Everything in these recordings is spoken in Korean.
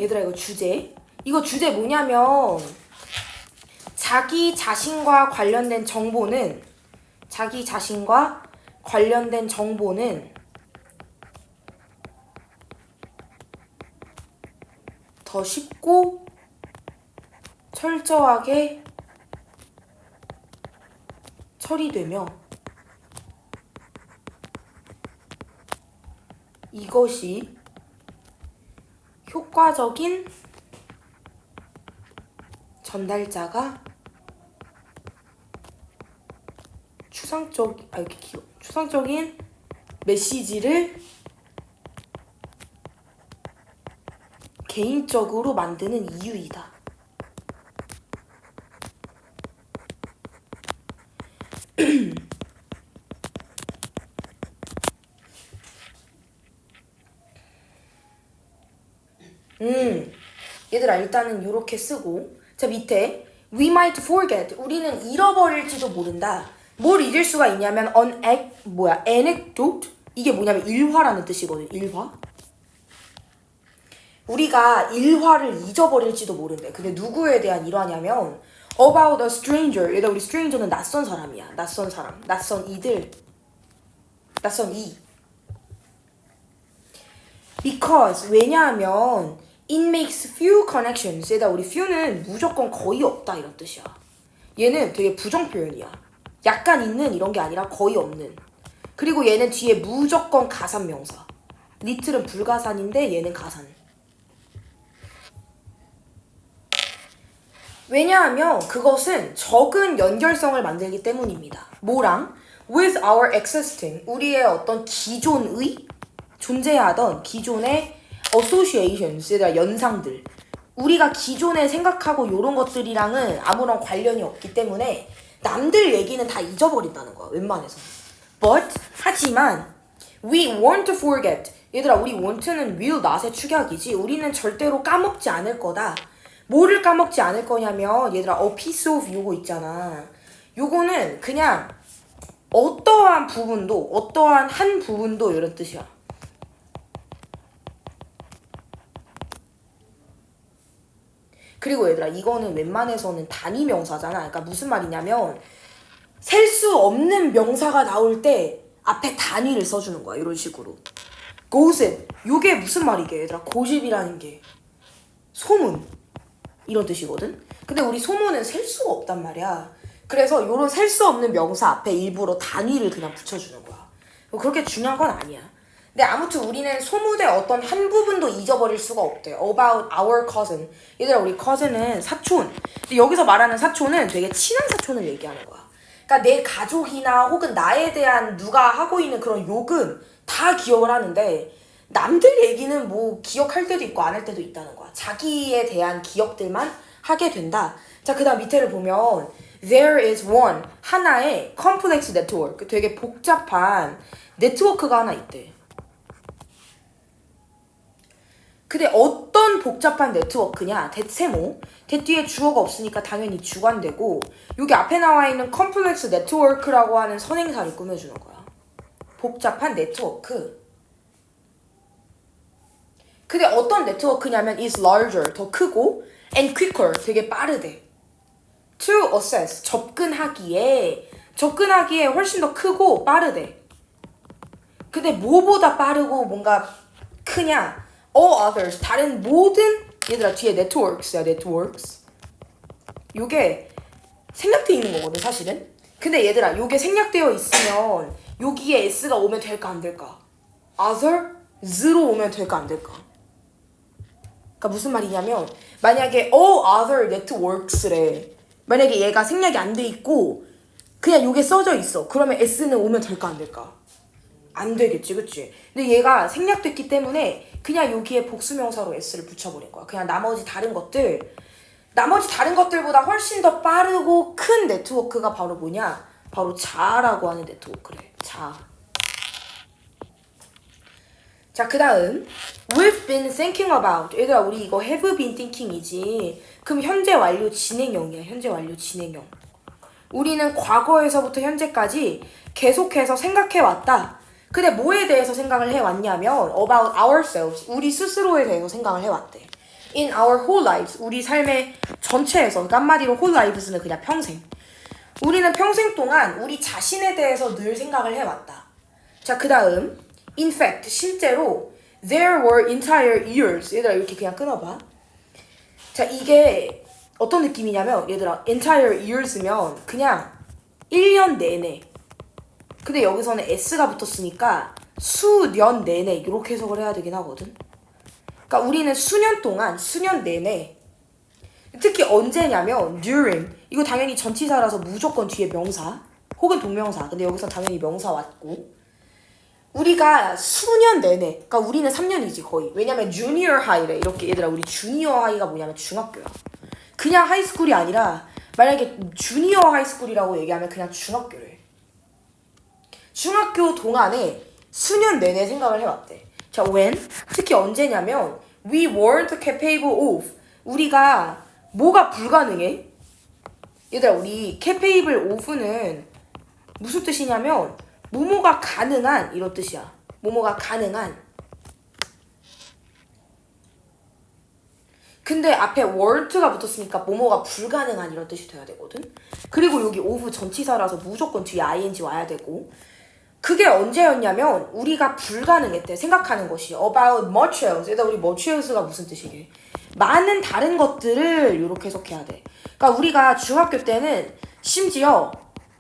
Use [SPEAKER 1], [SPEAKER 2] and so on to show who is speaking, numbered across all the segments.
[SPEAKER 1] 얘들아 이거 주제. 이거 주제 뭐냐면 자기 자신과 관련된 정보는 더 쉽고 철저하게 처리되며 이것이 효과적인 전달자가 추상적인 메시지를 개인적으로 만드는 이유이다. 얘들아 일단은 이렇게 쓰고 자 밑에 we might forget 우리는 잃어버릴지도 모른다. 뭘 잊을 수가 있냐면 anecdote 이게 뭐냐면 일화라는 뜻이거든. 일화. 우리가 일화를 잊어버릴지도 모른대. 근데 누구에 대한 일화냐면 about a stranger. 얘들아 우리 stranger는 낯선 사람이야. 낯선 사람. 낯선 이들. 낯선 이. because 왜냐하면 it makes few connections. 얘들아 우리 few는 무조건 거의 없다 이런 뜻이야. 얘는 되게 부정 표현이야. 약간 있는 이런 게 아니라 거의 없는. 그리고 얘는 뒤에 무조건 가산 명사. little은 불가산인데 얘는 가산. 왜냐하면 그것은 적은 연결성을 만들기 때문입니다. 뭐랑? with our existing 우리의 어떤 기존의 존재하던 기존의 associations 얘들아 연상들 우리가 기존에 생각하고 요런 것들이랑은 아무런 관련이 없기 때문에 남들 얘기는 다 잊어버린다는 거야 웬만해서. But 하지만 we won't forget 얘들아 우리 won't는 will not의 축약이지 우리는 절대로 까먹지 않을 거다. 뭐를 까먹지 않을 거냐면 얘들아 a piece of 요거 있잖아. 요거는 그냥 어떠한 부분도 어떠한 한 부분도 이런 뜻이야. 그리고 얘들아 이거는 웬만해서는 단위 명사잖아. 그러니까 무슨 말이냐면 셀 수 없는 명사가 나올 때 앞에 단위를 써주는 거야. 이런 식으로. gossip 요게 무슨 말이게 얘들아. 고집이라는 게 소문 이런 뜻이거든. 근데 우리 소문은 셀 수가 없단 말이야. 그래서 요런 셀 수 없는 명사 앞에 일부러 단위를 그냥 붙여주는 거야. 그렇게 중요한 건 아니야. 근데 아무튼 우리는 소문의 어떤 한 부분도 잊어버릴 수가 없대. About our cousin. 얘들아 우리 cousin은 사촌. 근데 여기서 말하는 사촌은 되게 친한 사촌을 얘기하는 거야. 그러니까 내 가족이나 혹은 나에 대한 누가 하고 있는 그런 욕은 다 기억을 하는데 남들 얘기는 뭐 기억할 때도 있고 안 할 때도 있다는 거야. 자기에 대한 기억들만 하게 된다. 자, 그 다음 밑에를 보면 there is one 하나의 complex network 되게 복잡한 네트워크가 하나 있대. 근데 어떤 복잡한 네트워크냐? 대체모. 대 뒤에 주어가 없으니까 당연히 주관되고 여기 앞에 나와 있는 컴플렉스 네트워크라고 하는 선행사를 꾸며주는 거야. 복잡한 네트워크. 근데 어떤 네트워크냐면 is larger, 더 크고 and quicker, 되게 빠르대. to assess, 접근하기에 훨씬 더 크고 빠르대. 근데 뭐보다 빠르고 뭔가 크냐? all others, 다른 모든 얘들아 뒤에 networks야, networks. 요게 생략되어 있는 거거든 사실은. 근데 얘들아 요게 생략되어 있으면 여기에 s가 오면 될까 안 될까? others로 오면 될까 안 될까? 그러니까 무슨 말이냐면 만약에 all other networks래. 만약에 얘가 생략이 안 돼 있고 그냥 요게 써져 있어. 그러면 s는 오면 될까 안 될까? 안 되겠지, 그치? 근데 얘가 생략됐기 때문에 그냥 여기에 복수명사로 s를 붙여버린 거야. 그냥 나머지 다른 것들보다 훨씬 더 빠르고 큰 네트워크가 바로 뭐냐? 바로 자라고 하는 네트워크래. 자, 그 다음 We've been thinking about 얘들아 우리 이거 have been thinking이지. 그럼 현재 완료 진행형이야. 현재 완료 진행형. 우리는 과거에서부터 현재까지 계속해서 생각해왔다. 근데 뭐에 대해서 생각을 해왔냐면 about ourselves 우리 스스로에 대해서 생각을 해왔대. In our whole lives. 우리 삶의 전체에서. 그러니까 한마디로 whole lives는 그냥 평생. 우리는 평생 동안 우리 자신에 대해서 늘 생각을 해왔다. 자, 그 다음. In fact, 실제로 there were entire years. 얘들아 이렇게 그냥 끊어봐. 자, 이게 어떤 느낌이냐면 얘들아 entire years면 그냥 1년 내내. 근데 여기서는 s가 붙었으니까 수년 내내 이렇게 해석을 해야 되긴 하거든. 그러니까 우리는 수년 내내 특히 언제냐면 during. 이거 당연히 전치사라서 무조건 뒤에 명사 혹은 동명사. 근데 여기서 당연히 명사 왔고 우리가 수년 내내 그러니까 우리는 3년이지 거의. 왜냐면 junior high래. 이렇게 얘들아 우리 junior high가 뭐냐면 중학교야. 그냥 하이스쿨이 아니라 만약에 주니어 하이스쿨이라고 얘기하면 그냥 중학교래. 중학교 동안에 수년 내내 생각을 해왔대. 자, when? 특히 언제냐면 we weren't capable of. 우리가 뭐가 불가능해? 얘들아 우리 capable of는 무슨 뜻이냐면 뭐뭐가 가능한 이런 뜻이야. 뭐뭐가 가능한. 근데 앞에 weren't가 붙었으니까 뭐뭐가 불가능한 이런 뜻이 돼야 되거든. 그리고 여기 of 전치사라서 무조건 뒤에 ing 와야 되고. 그게 언제였냐면 우리가 불가능했대. 생각하는 것이 about much else. 얘들아 우리 much else가 무슨 뜻이게? 많은 다른 것들을 이렇게 해석해야 돼. 그러니까 우리가 중학교 때는 심지어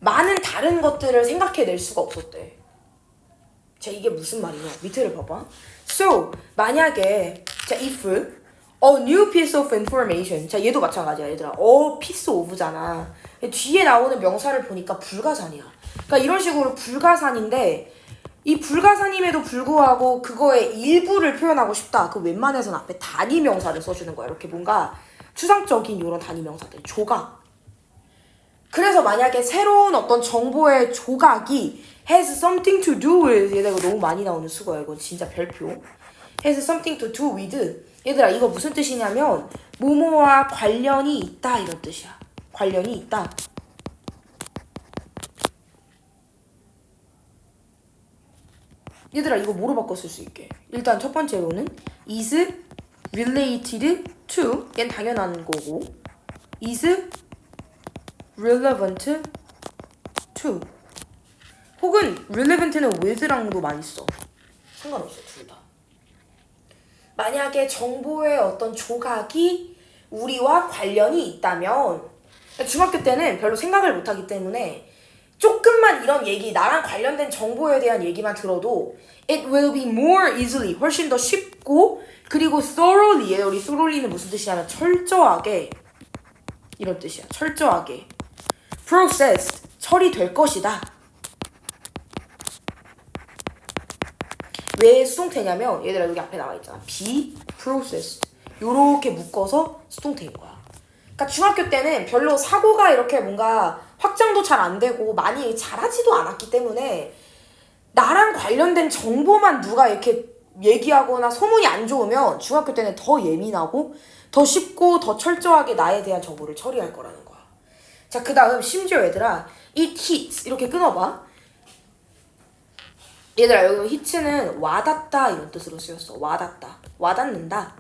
[SPEAKER 1] 많은 다른 것들을 생각해낼 수가 없었대. 자, 이게 무슨 말이냐? 밑에를 봐봐. So 만약에 자 if a new piece of information. 자, 얘도 마찬가지야, 얘들아. a piece of잖아. 뒤에 나오는 명사를 보니까 불가산이야. 그러니까 이런 식으로 불가산인데 이 불가산임에도 불구하고 그거의 일부를 표현하고 싶다. 그 웬만해서는 앞에 단위 명사를 써주는 거야. 이렇게 뭔가 추상적인 이런 단위 명사들. 조각. 그래서 만약에 새로운 어떤 정보의 조각이 has something to do with. 얘들아 이거 너무 많이 나오는 수거야. 이건 진짜 별표. has something to do with. 얘들아 이거 무슨 뜻이냐면 뭐뭐와 관련이 있다 이런 뜻이야. 관련이 있다. 얘들아 이거 뭐로 바꿔 쓸 수 있게? 일단 첫 번째로는 is related to. 얘는 당연한 거고 is relevant to. 혹은 relevant는 with랑도 많이 써. 상관없어 둘 다. 만약에 정보의 어떤 조각이 우리와 관련이 있다면 중학교 때는 별로 생각을 못하기 때문에 조금만 이런 얘기 나랑 관련된 정보에 대한 얘기만 들어도 it will be more easily 훨씬 더 쉽고 그리고 thoroughly. 우리 thoroughly는 무슨 뜻이냐면 철저하게 이런 뜻이야. 철저하게 processed 처리될 것이다. 왜 수동태냐면 얘들아 여기 앞에 나와 있잖아. be processed. 요렇게 묶어서 수동태인 거야. 그러니까 중학교 때는 별로 사고가 이렇게 뭔가 확장도 잘 안 되고 많이 자라지도 않았기 때문에 나랑 관련된 정보만 누가 이렇게 얘기하거나 소문이 안 좋으면 중학교 때는 더 예민하고 더 쉽고 더 철저하게 나에 대한 정보를 처리할 거라는 거야. 자, 그 다음 심지어 얘들아 it hits 이렇게 끊어봐. 얘들아 여기 hit는 와닿다 이런 뜻으로 쓰였어. 와닿다. 와닿는다.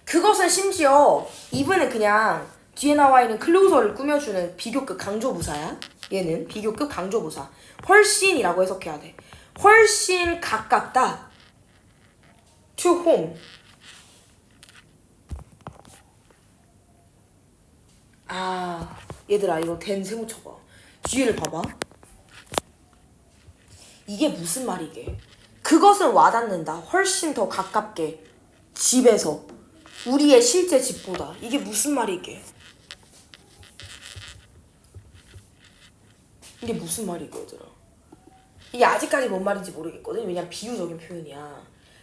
[SPEAKER 1] 그것은 심지어 even은 그냥 뒤에 나와 있는 closer를 꾸며주는 비교급 강조부사야. 얘는 비교급 강조부사. 훨씬이라고 해석해야 돼. 훨씬 가깝다. to whom. 아, 얘들아 이거 된 세모 쳐봐. 뒤를 봐봐. 이게 무슨 말이게? 그것은 와닿는다. 훨씬 더 가깝게. 집에서. 우리의 실제 집보다. 이게 무슨 말이게? 이게 무슨 말이게 얘들아? 이게 아직까지 뭔 말인지 모르겠거든. 왜냐면 비유적인 표현이야.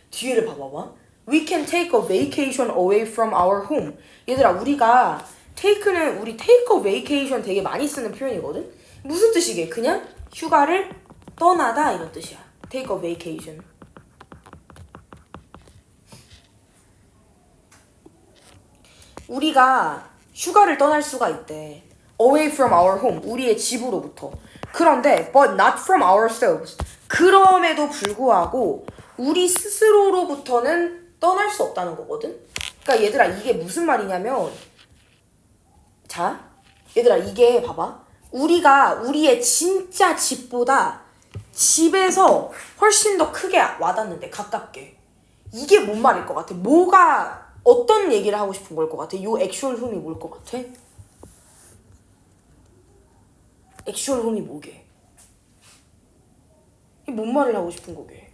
[SPEAKER 1] 뒤에를 봐봐봐. We can take a vacation away from our home. 얘들아 우리가 take는 우리 take a vacation 되게 많이 쓰는 표현이거든. 무슨 뜻이게? 그냥 휴가를 떠나다 이런 뜻이야. take a vacation. 우리가 휴가를 떠날 수가 있대. away from our home. 우리의 집으로부터. 그런데 but not from ourselves. 그럼에도 불구하고 우리 스스로로부터는 떠날 수 없다는 거거든. 그러니까 얘들아 이게 무슨 말이냐면, 자 얘들아 이게 봐봐, 우리가 우리의 진짜 집보다 집에서 훨씬 더 크게 와닿는데, 가깝게. 이게 뭔 말일 것 같아? 뭐가 어떤 얘기를 하고 싶은 걸 것 같아? 요 액슈얼 홈이 뭘 것 같아? 액슈얼 홈이 뭐게? 이게 뭔 말을 하고 싶은 거게?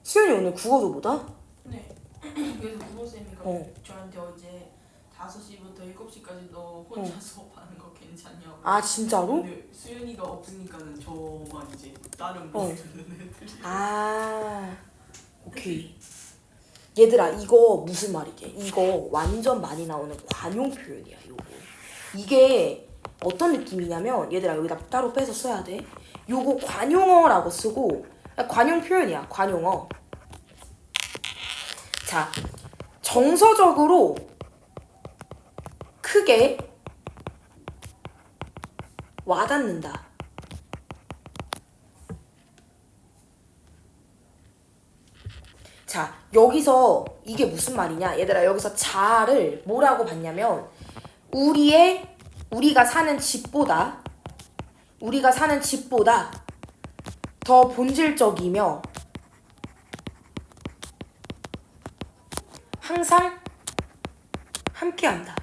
[SPEAKER 1] 수연이 오늘 국어도 보다?
[SPEAKER 2] 네. 그래서 국어쌤이가 저한테 어제 5시부터 7시까지 너 혼자 수업하는 거 괜찮냐고.
[SPEAKER 1] 아 진짜로?
[SPEAKER 2] 근데 수연이가 없으니까는 저만 이제 다른 못 듣는 애들이.
[SPEAKER 1] 아 오케이. 얘들아 이거 무슨 말이게? 이거 완전 많이 나오는 관용 표현이야. 요거 이게 어떤 느낌이냐면, 얘들아 여기다 따로 빼서 써야 돼. 요거 관용어라고 쓰고, 관용 표현이야. 관용어. 자, 정서적으로 크게 와닿는다. 자, 여기서 이게 무슨 말이냐? 얘들아 여기서 자를 뭐라고 봤냐면, 우리가 사는 집보다 더 본질적이며 항상 함께한다.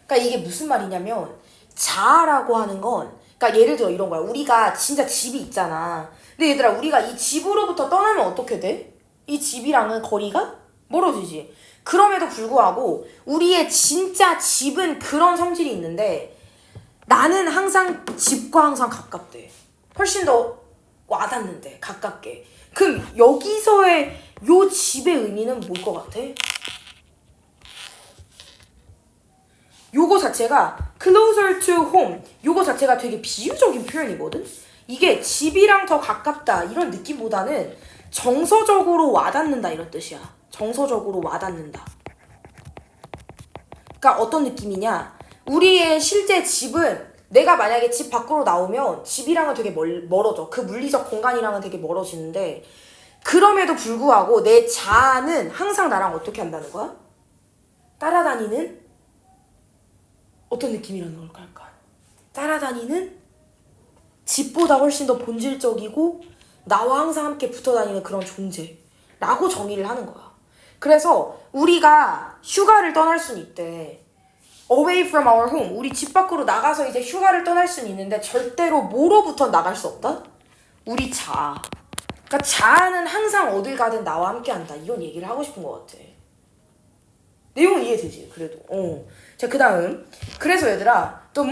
[SPEAKER 1] 그러니까 이게 무슨 말이냐면, 자아라고 하는 건, 그러니까 예를 들어 이런 거야. 우리가 진짜 집이 있잖아. 근데 얘들아 우리가 이 집으로부터 떠나면 어떻게 돼? 이 집이랑은 거리가 멀어지지. 그럼에도 불구하고 우리의 진짜 집은 그런 성질이 있는데, 나는 항상 집과 항상 가깝대. 훨씬 더 와닿는데, 가깝게. 그럼 여기서의 요 집의 의미는 뭘 것 같아? 요거 자체가 closer to home, 요거 자체가 되게 비유적인 표현이거든? 이게 집이랑 더 가깝다 이런 느낌보다는 정서적으로 와닿는다 이런 뜻이야. 정서적으로 와닿는다. 그러니까 어떤 느낌이냐, 우리의 실제 집은, 내가 만약에 집 밖으로 나오면 집이랑은 되게 멀어져. 그 물리적 공간이랑은 되게 멀어지는데, 그럼에도 불구하고 내 자아는 항상 나랑 어떻게 한다는 거야? 따라다니는, 어떤 느낌이라는 걸까? 따라다니는, 집보다 훨씬 더 본질적이고 나와 항상 함께 붙어다니는 그런 존재라고 정의를 하는 거야. 그래서 우리가 휴가를 떠날 수는 있대. Away from our home. 우리 집 밖으로 나가서 이제 휴가를 떠날 수는 있는데, 절대로 뭐로부터 나갈 수 없다? 우리 자아. 그러니까 자아는 항상 어딜 가든 나와 함께 한다. 이런 얘기를 하고 싶은 것 같아. 내용은 이해되지? 그래도. 자, 그 다음. 그래서 얘들아, 또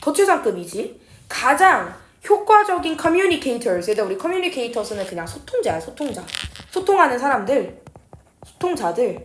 [SPEAKER 1] 더 최상급이지. 가장 효과적인 communicators. 얘들아, 우리 communicators는 그냥 소통자야, 소통자. 소통하는 사람들. 소통자들.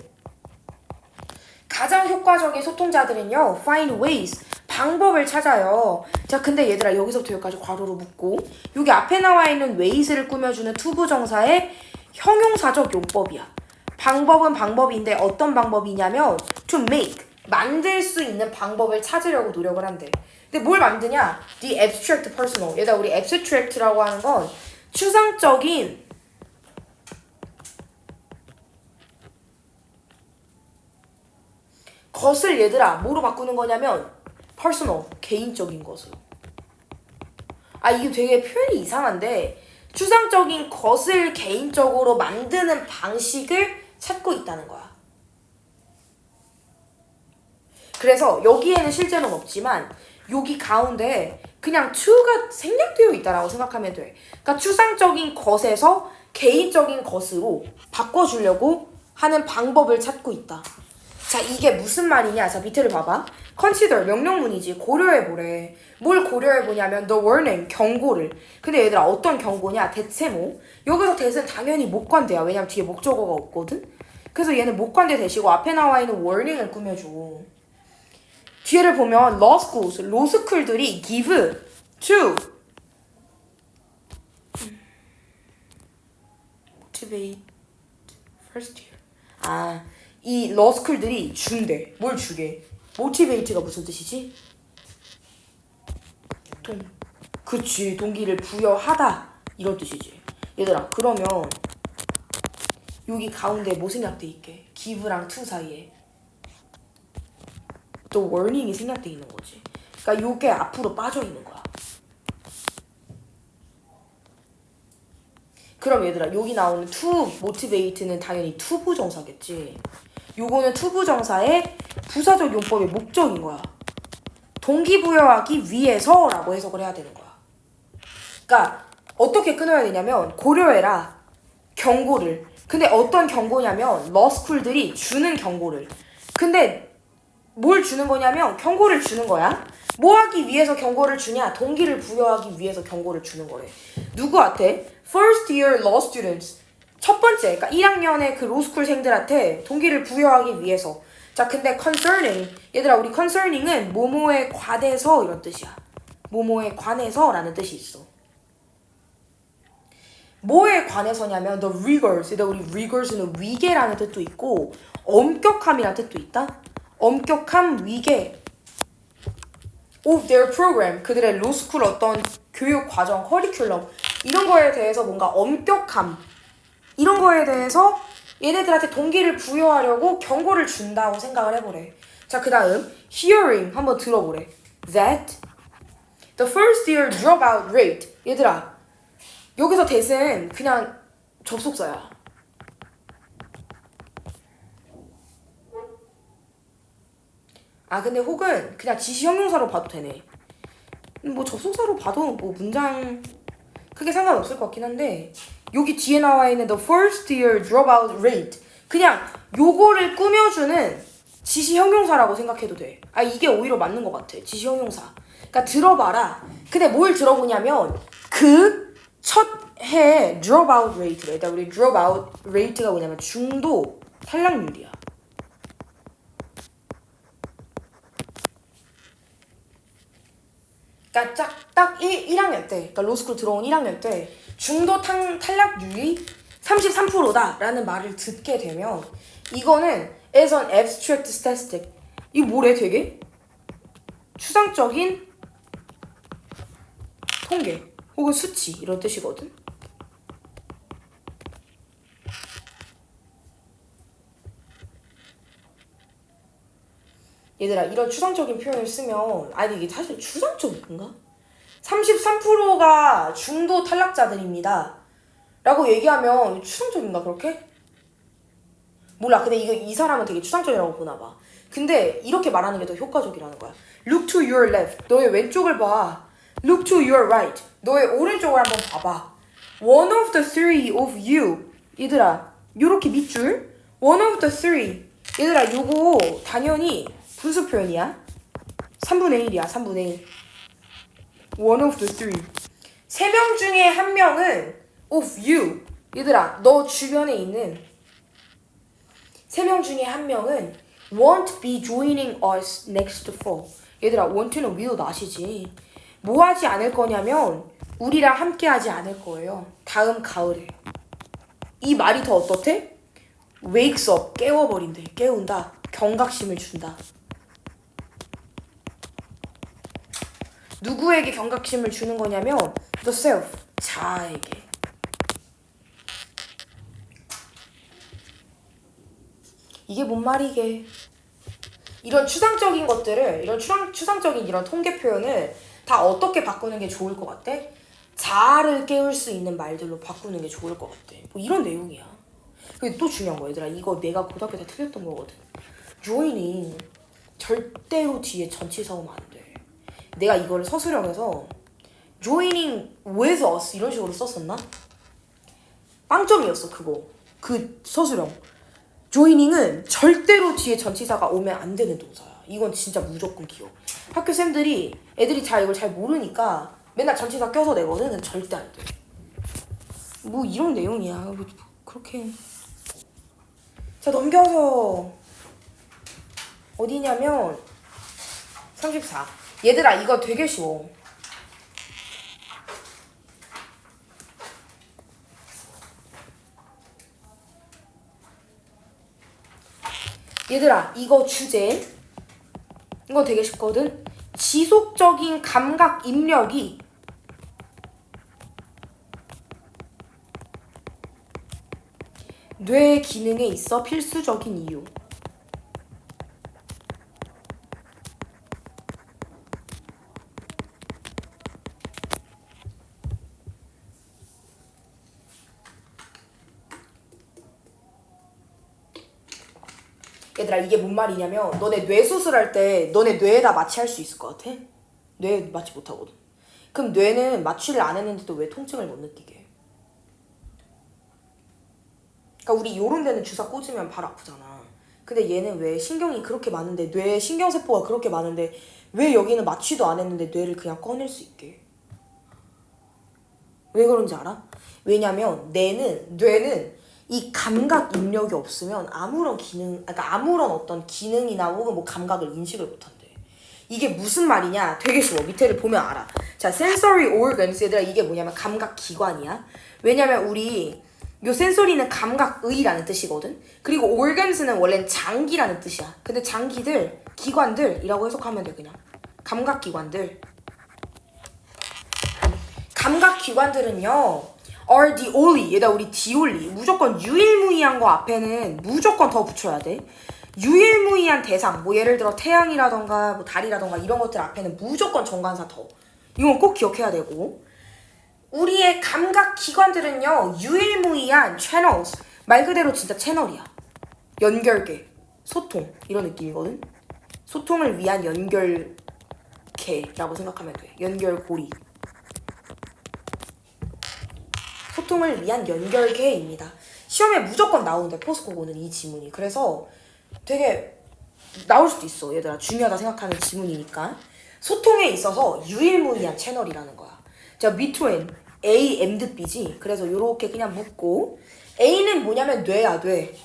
[SPEAKER 1] 가장 효과적인 소통자들은요, find ways. 방법을 찾아요. 자, 근데 얘들아, 여기서부터 여기까지 괄호로 묶고, 여기 앞에 나와 있는 ways를 꾸며주는 투부정사의 형용사적 용법이야. 방법은 방법인데 어떤 방법이냐면 to make, 만들 수 있는 방법을 찾으려고 노력을 한대. 근데 뭘 만드냐? The abstract personal. 얘들아, 우리 abstract라고 하는 건 추상적인 것을 얘들아 뭐로 바꾸는 거냐면 personal, 개인적인 것으로. 아, 이게 되게 표현이 이상한데, 추상적인 것을 개인적으로 만드는 방식을 찾고 있다는 거야. 그래서 여기에는 실제로는 없지만 여기 가운데 그냥 to가 생략되어 있다라고 생각하면 돼. 그러니까 추상적인 것에서 개인적인 것으로 바꿔주려고 하는 방법을 찾고 있다. 자, 이게 무슨 말이냐? 자, 밑에를 봐봐. consider, 명령문이지. 고려해보래. 뭘 고려해보냐면 the warning, 경고를. 근데 얘들아, 어떤 경고냐? 대체모. 여기서 대세는 당연히 목관대야. 왜냐면 뒤에 목적어가 없거든? 그래서 얘는 목관대 대시고 앞에 나와 있는 warning을 꾸며줘. 뒤에를 보면 law schools, 로스쿨들이 give to motivate first year. 아, 이 러스쿨들이 준대. 뭘 주게? motivate가 무슨 뜻이지? 그치, 동기를 부여하다 이런 뜻이지. 얘들아, 그러면 여기 가운데 뭐 생략돼 있게? give랑 to 사이에 또 warning이 생략돼 있는 거지. 그러니까 요게 앞으로 빠져 있는 거야. 그럼 얘들아, 여기 나오는 to motivate는 당연히 to 부정사겠지. 요거는 to 부정사의 부사적 용법의 목적인 거야. 동기부여하기 위해서라고 해석을 해야 되는 거야. 그러니까 어떻게 끊어야 되냐면 고려해라. 경고를. 근데 어떤 경고냐면 러스쿨들이 주는 경고를. 근데 뭘 주는 거냐면 경고를 주는 거야. 뭐 하기 위해서 경고를 주냐? 동기를 부여하기 위해서 경고를 주는 거래. 누구한테? First year law students. 첫 번째, 그러니까 1학년의 그 로스쿨생들한테 동기를 부여하기 위해서. 자, 근데 concerning. 얘들아, 우리 concerning은 뭐뭐에 관해서 이런 뜻이야. 뭐뭐에 관해서라는 뜻이 있어. 뭐에 관해서냐면 the rigors. 우리 rigors는 위계라는 뜻도 있고 엄격함이라는 뜻도 있다. 엄격함, 위계 of their program. 그들의 로스쿨 어떤 교육 과정, 커리큘럼 이런 거에 대해서 뭔가 엄격함 이런 거에 대해서 얘네들한테 동기를 부여하려고 경고를 준다고 생각을 해보래. 자, 그 다음 hearing 한번 들어보래. That the first year dropout rate. 얘들아, 여기서 that은 그냥 접속사야. 아, 근데 혹은 그냥 지시형용사로 봐도 되네. 뭐 접속사로 봐도 뭐 문장 크게 상관없을 것 같긴 한데 여기 뒤에 나와 있는 the first year dropout rate 그냥 요거를 꾸며주는 지시형용사라고 생각해도 돼. 아, 이게 오히려 맞는 것 같아. 지시형용사. 그러니까 들어봐라. 근데 뭘 들어보냐면 그 첫 해 dropout rate래. 일단 우리 dropout rate가 뭐냐면 중도 탈락률이야. 그러니까 딱 1학년 때, 그러니까 로스쿨 들어온 1학년 때 중도 탈락률이 33%다라는 말을 듣게 되면 이거는 as an abstract statistic. 이거 뭐래 되게? 추상적인 통계 혹은 수치 이런 뜻이거든. 얘들아, 이런 추상적인 표현을 쓰면 아니 이게 사실 추상적인가? 33%가 중도 탈락자들입니다 라고 얘기하면 추상적인가 그렇게? 몰라. 근데 이 사람은 되게 추상적이라고 보나봐. 근데 이렇게 말하는 게 더 효과적이라는 거야. Look to your left. 너의 왼쪽을 봐. Look to your right. 너의 오른쪽을 한번 봐봐. One of the three of you. 얘들아, 요렇게 밑줄. One of the three. 얘들아, 요거 당연히 분수 표현이야. 3분의 1이야. 3분의 1. One of the three. 3명 중에 한 명은 of you. 얘들아, 너 주변에 있는 3명 중에 한 명은 won't be joining us next fall. 얘들아, want는 will not이지. 뭐 하지 않을 거냐면 우리랑 함께 하지 않을 거예요. 다음 가을에. 이 말이 더 어떻대? wakes up. 깨워버린대. 깨운다. 경각심을 준다. 누구에게 경각심을 주는 거냐면 the self. 자아에게. 이게 뭔 말이게? 이런 추상적인 것들을, 이런 추상적인 이런 통계 표현을 다 어떻게 바꾸는 게 좋을 것 같아? 자아를 깨울 수 있는 말들로 바꾸는 게 좋을 것 같아. 뭐 이런 내용이야. 근데 또 중요한 거 얘들아. 이거 내가 고등학교 때 틀렸던 거거든. joining 절대로 뒤에 전치사 오면 안 돼. 내가 이거를 서술형에서 joining with us 이런 식으로 썼었나? 빵점이었어 그거. 그 서술형. joining은 절대로 뒤에 전치사가 오면 안 되는 동사야. 이건 진짜 무조건 기억. 학교 쌤들이 애들이 이걸 잘 모르니까 맨날 전치사 껴서 내거든. 근데 절대 안 돼. 뭐 이런 내용이야. 그렇게. 자, 넘겨서 어디냐면 34. 얘들아, 이거 되게 쉬워. 얘들아 이거 주제 이거 되게 쉽거든. 지속적인 감각 입력이 뇌 기능에 있어 필수적인 이유. 얘들아 이게 뭔 말이냐면 너네 뇌 수술할 때 너네 뇌에다 마취할 수 있을 것 같아? 뇌 마취 못하거든. 그럼 뇌는 마취를 안 했는데도 왜 통증을 못 느끼게 해? 그러니까 우리 요런 데는 주사 꽂으면 바로 아프잖아. 근데 얘는 왜 신경이 그렇게 많은데 뇌에 신경세포가 그렇게 많은데 왜 여기는 마취도 안 했는데 뇌를 그냥 꺼낼 수 있게 해? 왜 그런지 알아? 왜냐면 뇌는 이 감각 입력이 없으면 아무런 기능, 그러니까 아무런 어떤 기능이나 혹은 뭐 감각을 인식을 못한대. 이게 무슨 말이냐? 되게 쉬워. 밑에를 보면 알아. 자, sensory organs 얘들아 이게 뭐냐면 감각 기관이야. 왜냐면 우리 요 센소리는 감각의라는 뜻이거든. 그리고 organs는 원래는 장기라는 뜻이야. 근데 장기들, 기관들이라고 해석하면 돼 그냥. 감각 기관들. 감각 기관들은요. are the only 얘다 우리 the only 무조건 유일무이한 거 앞에는 무조건 더 붙여야 돼. 유일무이한 대상 뭐 예를 들어 태양이라던가 뭐 달이라던가 이런 것들 앞에는 무조건 정관사 더. 이건 꼭 기억해야 되고 우리의 감각 기관들은요 유일무이한 channels 말 그대로 진짜 채널이야. 연결계 소통 이런 느낌이거든. 소통을 위한 연결계라고 생각하면 돼. 연결고리 소통을 위한 연결계입니다. 시험에 무조건 나오는데 포스코고는 이 지문이. 그래서 되게 나올 수도 있어. 얘들아 중요하다 생각하는 지문이니까. 소통에 있어서 유일무이한 채널이라는 거야. 자 between A and B지. 그래서 요렇게 그냥 묶고 A는 뭐냐면 뇌야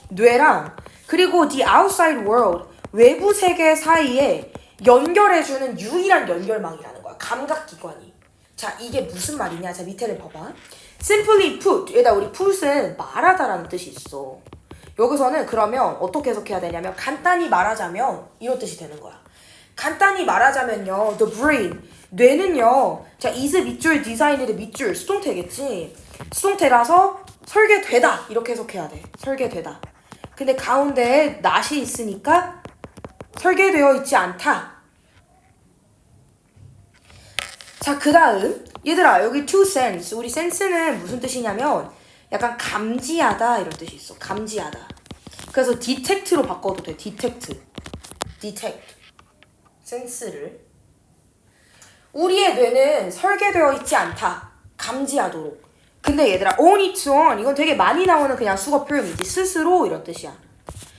[SPEAKER 1] 뇌랑 그리고 the outside world 외부 세계 사이에 연결해주는 유일한 연결망이라는 거야. 감각기관이. 자 이게 무슨 말이냐. 자 밑에를 봐봐. Simply put, 얘다 우리 put은 말하다라는 뜻이 있어. 여기서는 그러면 어떻게 해석해야 되냐면 간단히 말하자면 이런 뜻이 되는 거야. 간단히 말하자면요, the brain, 뇌는요, 자 is 밑줄 designed 밑줄 수동태겠지. 수동태라서 설계되다 이렇게 해석해야 돼. 설계되다. 근데 가운데에 not이 있으니까 설계되어 있지 않다. 자, 그 다음 얘들아 여기 to sense 우리 sense는 무슨 뜻이냐면 약간 감지하다 이런 뜻이 있어. 감지하다. 그래서 detect로 바꿔도 돼. detect sense를 우리의 뇌는 설계되어 있지 않다. 감지하도록. 근데 얘들아 on its own 이건 되게 많이 나오는 그냥 수거 표현이지. 스스로 이런 뜻이야.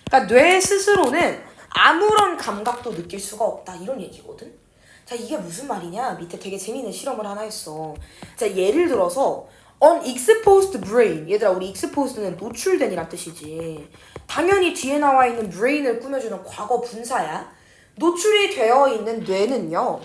[SPEAKER 1] 그러니까 뇌 스스로는 아무런 감각도 느낄 수가 없다 이런 얘기거든. 자 이게 무슨 말이냐. 밑에 되게 재밌는 실험을 하나 했어. 자 예를 들어서 unexposed brain 얘들아 우리 exposed는 노출된이란 뜻이지. 당연히 뒤에 나와 있는 brain을 꾸며주는 과거 분사야. 노출이 되어 있는 뇌는요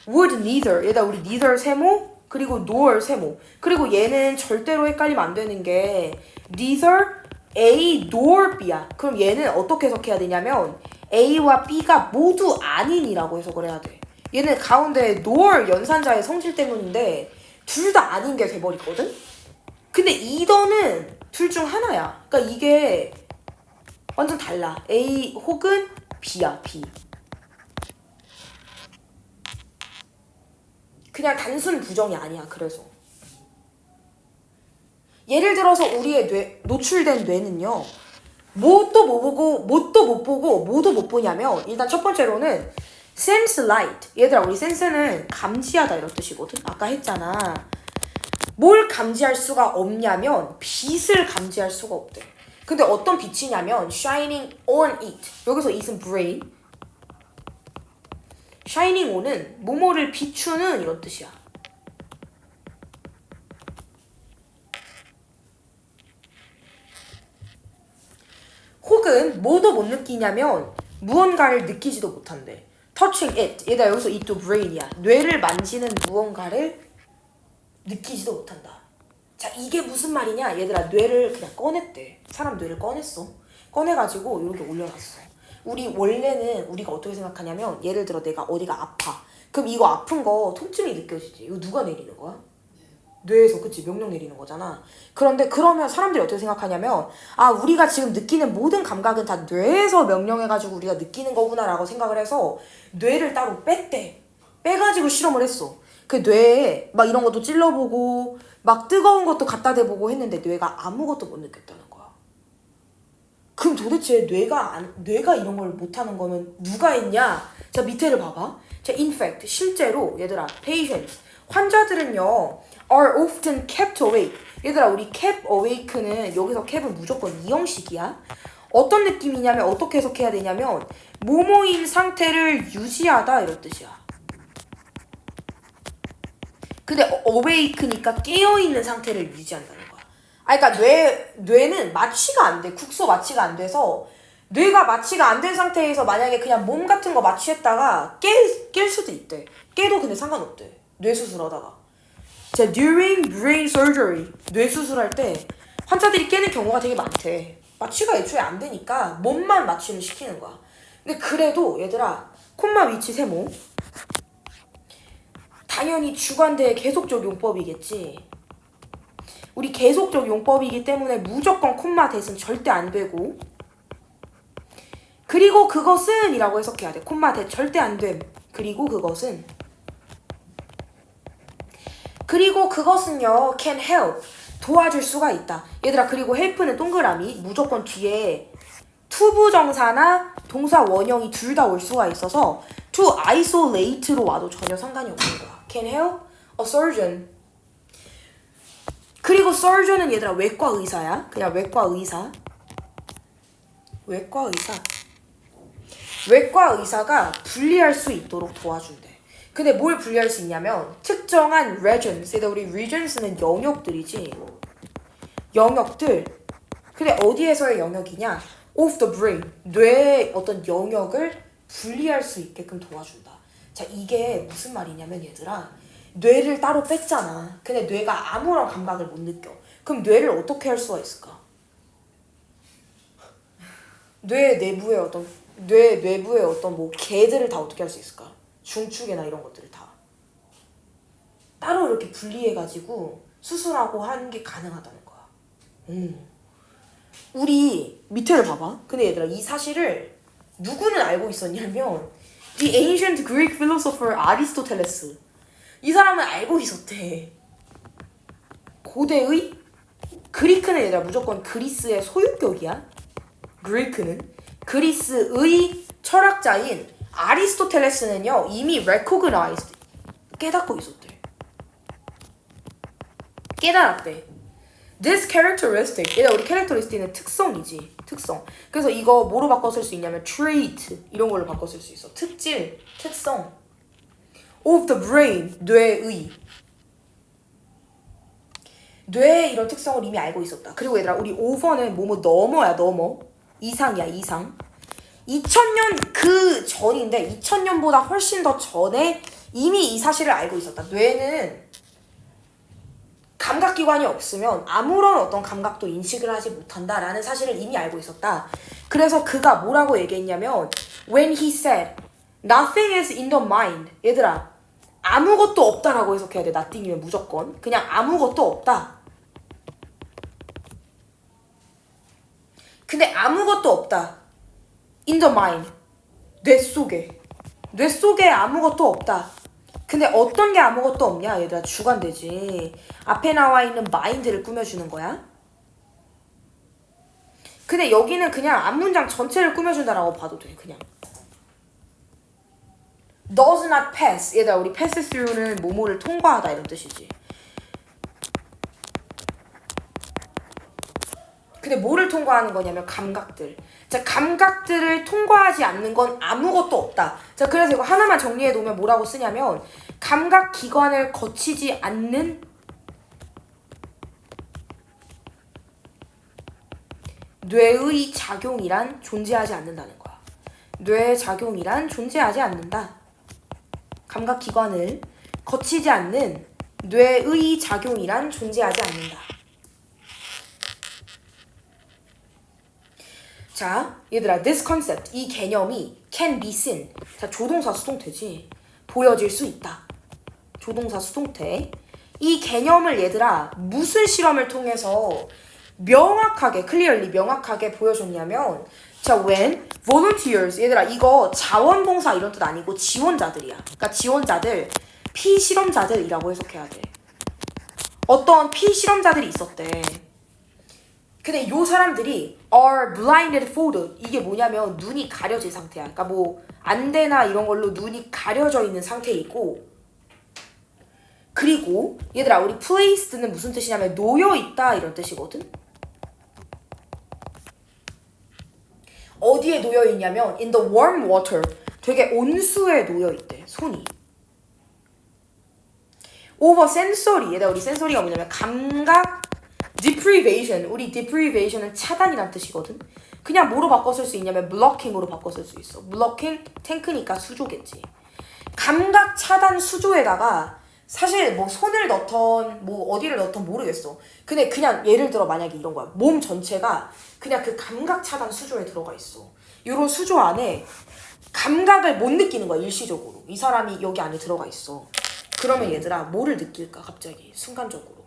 [SPEAKER 1] would neither 얘들아 우리 neither 세모 그리고 nor 세모 그리고 얘는 절대로 헷갈리면 안 되는 게 neither A nor B야. 그럼 얘는 어떻게 해석해야 되냐면 A와 B가 모두 아닌이라고 해석을 해야 돼. 얘는 가운데 nor 연산자의 성질 때문인데 둘 다 아닌 게 돼버리거든? 근데 either는 둘 중 하나야. 그러니까 이게 완전 달라. A 혹은 B야, B. 그냥 단순 부정이 아니야, 그래서. 예를 들어서 우리의 노출된 뇌는요. 뭣도 못 보고 뭐도 못 보냐면 일단 첫 번째로는 sense light. 얘들아 우리 sense는 감지하다 이런 뜻이거든. 아까 했잖아. 뭘 감지할 수가 없냐면 빛을 감지할 수가 없대. 근데 어떤 빛이냐면 shining on it. 여기서 it은 brain. shining on은 뭐뭐를 비추는 이런 뜻이야. 혹은 뭐도 못 느끼냐면 무언가를 느끼지도 못한대. touching it. 얘들아 여기서 it도 brain이야. 뇌를 만지는 무언가를 느끼지도 못한다. 자 이게 무슨 말이냐. 얘들아 뇌를 그냥 꺼냈대. 사람 뇌를 꺼냈어. 꺼내가지고 이렇게 올려놨어. 우리 원래는 우리가 어떻게 생각하냐면 예를 들어 내가 어디가 아파. 그럼 이거 아픈 거 통증이 느껴지지. 이거 누가 내리는 거야? 뇌에서. 그치? 명령 내리는 거잖아. 그런데 그러면 사람들이 어떻게 생각하냐면 아 우리가 지금 느끼는 모든 감각은 다 뇌에서 명령해가지고 우리가 느끼는 거구나 라고 생각을 해서 뇌를 따로 뺐대. 빼가지고 실험을 했어. 그 뇌에 막 이런 것도 찔러보고 막 뜨거운 것도 갖다 대보고 했는데 뇌가 아무것도 못 느꼈다는 거야. 그럼 도대체 뇌가 이런 걸 못하는 거는 누가 했냐? 자 밑에를 봐봐. 자 in fact 실제로 얘들아 patients 환자들은요 are often kept awake. 얘들아 우리 kept awake는 여기서 cap은 무조건 이형식이야. 어떤 느낌이냐면 어떻게 해석해야 되냐면 모모인 상태를 유지하다 이런 뜻이야. 근데 awake니까 깨어있는 상태를 유지한다는 거야. 아 그러니까 뇌는 마취가 안 돼. 국소 마취가 안 돼서 뇌가 마취가 안 된 상태에서 만약에 그냥 몸 같은 거 마취했다가 깰 수도 있대. 깨도 근데 상관없대. 뇌 수술하다가. 자, during brain surgery 뇌 수술할 때 환자들이 깨는 경우가 되게 많대. 마취가 애초에 안 되니까 몸만 마취를 시키는 거야. 근데 그래도 얘들아 콤마 위치 세모 당연히 주관대의 계속적 용법이겠지. 우리 계속적 용법이기 때문에 무조건 콤마 대신 절대 안 되고 그리고 그것은 이라고 해석해야 돼. 콤마 대 절대 안 됨. 그리고 그것은요 can help 도와줄 수가 있다. 얘들아 그리고 help는 동그라미 무조건 뒤에 투부정사나 동사 원형이 둘 다 올 수가 있어서 to isolate로 와도 전혀 상관이 없는 거야. can help a surgeon. 그리고 surgeon은 얘들아 외과 의사야. 그냥 외과 의사가 분리할 수 있도록 도와준대. 근데 뭘 분리할 수 있냐면 특정한 regions. 우리 regions는 영역들이지. 영역들. 근데 어디에서의 영역이냐? of the brain. 뇌의 어떤 영역을 분리할 수 있게끔 도와준다. 자, 이게 무슨 말이냐면 얘들아 뇌를 따로 뺐잖아. 근데 뇌가 아무런 감각을 못 느껴. 그럼 뇌를 어떻게 할 수가 있을까? 뇌 내부의 어떤 뭐 개들을 다 어떻게 할 수 있을까? 중추개나 이런 것들을 다 따로 이렇게 분리해가지고 수술하고 하는 게 가능하다는 거야. 우리 밑에를 봐봐. 근데 얘들아 이 사실을 누구는 알고 있었냐면 The ancient Greek philosopher 아리스토텔레스. 이 사람은 알고 있었대. 고대의 그리크는 얘들아 무조건 그리스의 소유격이야. 그리스의 철학자인 아리스토텔레스는요 이미 recognized 깨닫고 있었대. 깨달았대. This characteristic 얘들아 우리 characteristic는 특성이지. 특성. 그래서 이거 뭐로 바꿔 쓸 수 있냐면 trait 이런 걸로 바꿔 쓸 수 있어. 특질, 특성. of the brain 뇌의 이런 특성을 이미 알고 있었다. 그리고 얘들아 우리 over는 뭐뭐 넘어 이상이야. 2000년 그 전인데 2000년보다 훨씬 더 전에 이미 이 사실을 알고 있었다. 뇌는 감각기관이 없으면 아무런 어떤 감각도 인식을 하지 못한다라는 사실을 이미 알고 있었다. 그래서 그가 뭐라고 얘기했냐면 when he said nothing is in the mind. 얘들아 아무것도 없다라고 해석해야 돼. nothing이면 무조건 그냥 아무것도 없다. 근데 아무것도 없다. in the mind. 뇌 속에 아무것도 없다. 근데 어떤 게 아무것도 없냐? 얘들아 주관되지. 앞에 나와 있는 mind를 꾸며주는 거야. 근데 여기는 그냥 앞문장 전체를 꾸며준다라고 봐도 돼. 그냥 does not pass. 얘들아 우리 pass through는 뭐뭐를 통과하다 이런 뜻이지. 근데 뭐를 통과하는 거냐면 감각들. 자, 감각들을 통과하지 않는 건 아무것도 없다. 자, 그래서 이거 하나만 정리해 놓으면 뭐라고 쓰냐면 감각기관을 거치지 않는 뇌의 작용이란 존재하지 않는다는 거야. 뇌의 작용이란 존재하지 않는다. 감각기관을 거치지 않는 뇌의 작용이란 존재하지 않는다. 자, 얘들아, this concept, 이 개념이 can be seen. 자, 조동사 수동태지. 보여질 수 있다. 조동사 수동태. 이 개념을 얘들아, 무슨 실험을 통해서 명확하게, clearly 명확하게 보여줬냐면, 자, when volunteers, 얘들아, 이거 자원봉사 이런 뜻 아니고 지원자들이야. 그러니까 지원자들, 피실험자들이라고 해석해야 돼. 어떤 피실험자들이 있었대. 근데 요 사람들이 are blinded fold. 이게 뭐냐면 눈이 가려진 상태야. 그러니까 뭐 안대나 이런 걸로 눈이 가려져 있는 상태이고, 그리고 얘들아, 우리 placed는 무슨 뜻이냐면 놓여 있다 이런 뜻이거든. 어디에 놓여 있냐면 in the warm water. 되게 온수에 놓여 있대. 손이. over sensory. 얘들아, 우리 sensory가 뭐냐면 감각 deprivation. 우리 deprivation은 차단이란 뜻이거든. 그냥 뭐로 바꿔 쓸 수 있냐면 blocking으로 바꿔 쓸 수 있어. blocking, 탱크니까 수조겠지. 감각 차단 수조에다가 사실 뭐 손을 넣던 뭐 어디를 넣던 모르겠어. 근데 그냥 예를 들어 만약에 이런 거야. 몸 전체가 그냥 그 감각 차단 수조에 들어가 있어. 이런 수조 안에 감각을 못 느끼는 거야, 일시적으로. 이 사람이 여기 안에 들어가 있어. 그러면 얘들아, 뭐를 느낄까, 갑자기 순간적으로?